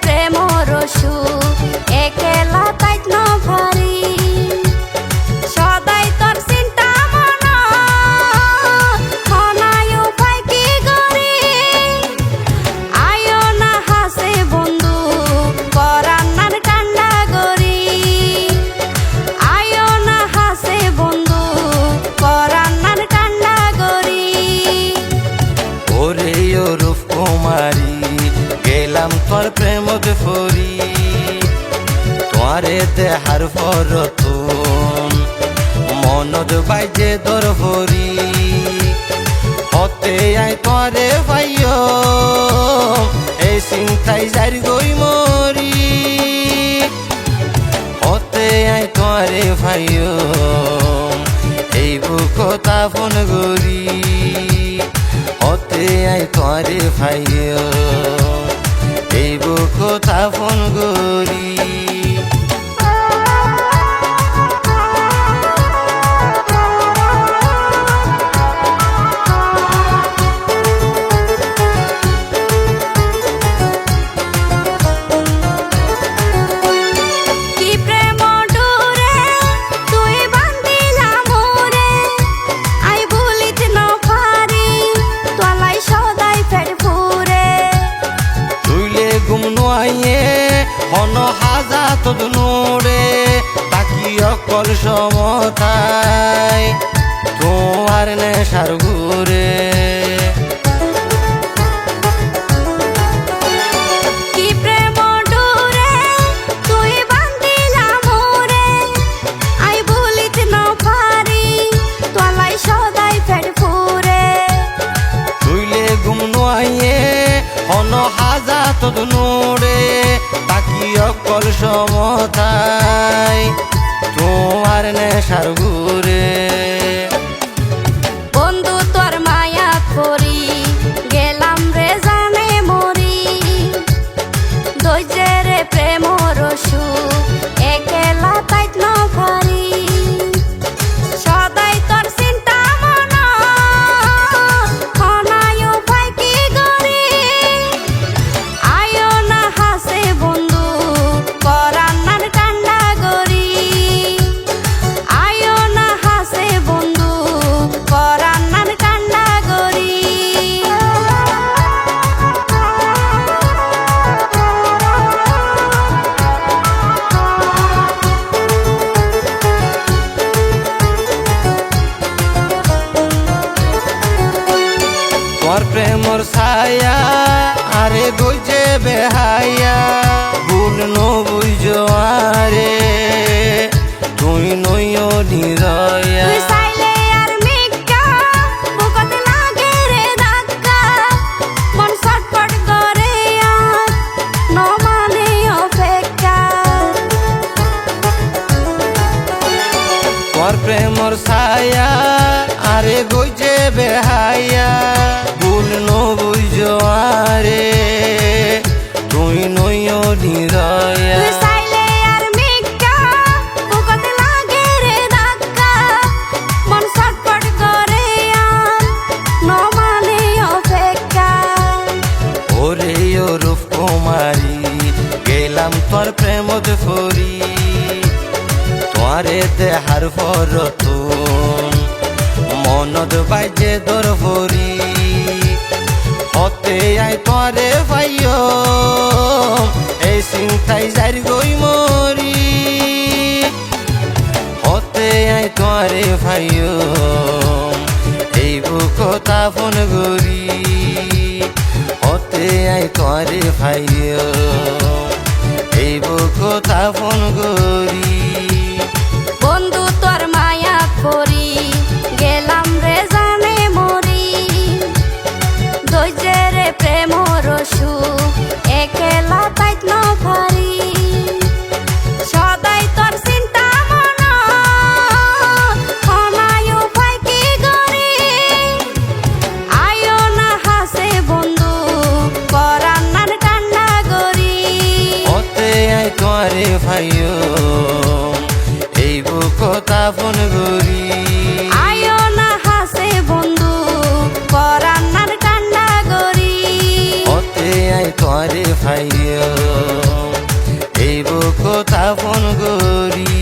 প্রেম রসু একেলা তাইত ন ভারি সদাই তোর চিন্তা মন হনায়ও পাই কি গরি আয়ো না হাসে বন্ধু পরান্নার কান্না গরি আয়ো না হাসে বন্ধু পরান্নার কান্না গরি ওরে রূপ কুমারী গেলাম তোর প্রেমত ফরি তোরে দেহার ফরতুন মনত বাইজে দর ভরি হতে আই তোরে ভাইও এই চিন্তাই যারি গই মরি হতে আই তোরে ভাইও এই বুক তাপন গরি হতে আই তোরে ভাইও এই বুক তাপন গরি হন হাজা তোদ নোরে তাকি অকল সমতায় তোমার নেশার ঘুরে হন হাজা তোদ নোরে তাকি অকল সমতায় তোমার নেশার ঘুরে বন্ধু তোর মায়া করি গেলাম রে জানে মরি দইজে রে প্রেম রসু একেলা তাইত ন ভারি সদাই তোর চিন্তা মন হনায়ও পাই কি গরি আয়ো না হাসে বন্ধু পরান্নার কান্না গরি আয়ো না হাসে বন্ধু পরান্নার কান্না গরি তোর প্রেমর ছায়া আরে গইছে বেহাইয়া ভুল নবুঝ আরে তুই নইও নিরয়া তুই চাইলে আর মিক্কা বুকত লাগে রে ধাক্কা মন ছটফট করে আর ন মানে অপেক্ষা তোর প্রেমর ছায়া আরে গইছে বেহাইয়া ভুল নবুঝ আরে তুই নইও নিরয়া তুই চাইলে আর মিক্কা বুকত লাগে রে ধাক্কা মন ছটফট করে আর ন মানে অপেক্ষা ওরে রূপ কুমারী গেলাম তোর প্রেমত ফরি তোরে দেহার ফরতুন মনত বাইজে দর ভরি হতে আই তোরে ভাইও এই চিন্তাই যারি গই মরি হতে আই তোরে ভাইও এই বুক তাপন গরি হতে আই তোরে ভাইও এই বুক তাপন গরি বন্ধু তোর মায়া করি গেলাম রে জানে মরি দইজে রে প্রেম রসু একেলা তাইত ন ভারি সদাই তোর চিন্তা মন হনায়ও পাই কি গরি আয়ো না হাসে বন্ধু পরান্নার কান্না গরি হতে আই তোরে ভাইও এই বুক তাপন গরি আয়ো না হাসে বন্ধু পরান্নার কান্না গরি হতে আই তোরে তোমারে ভাইও এই বুক তাপন গরি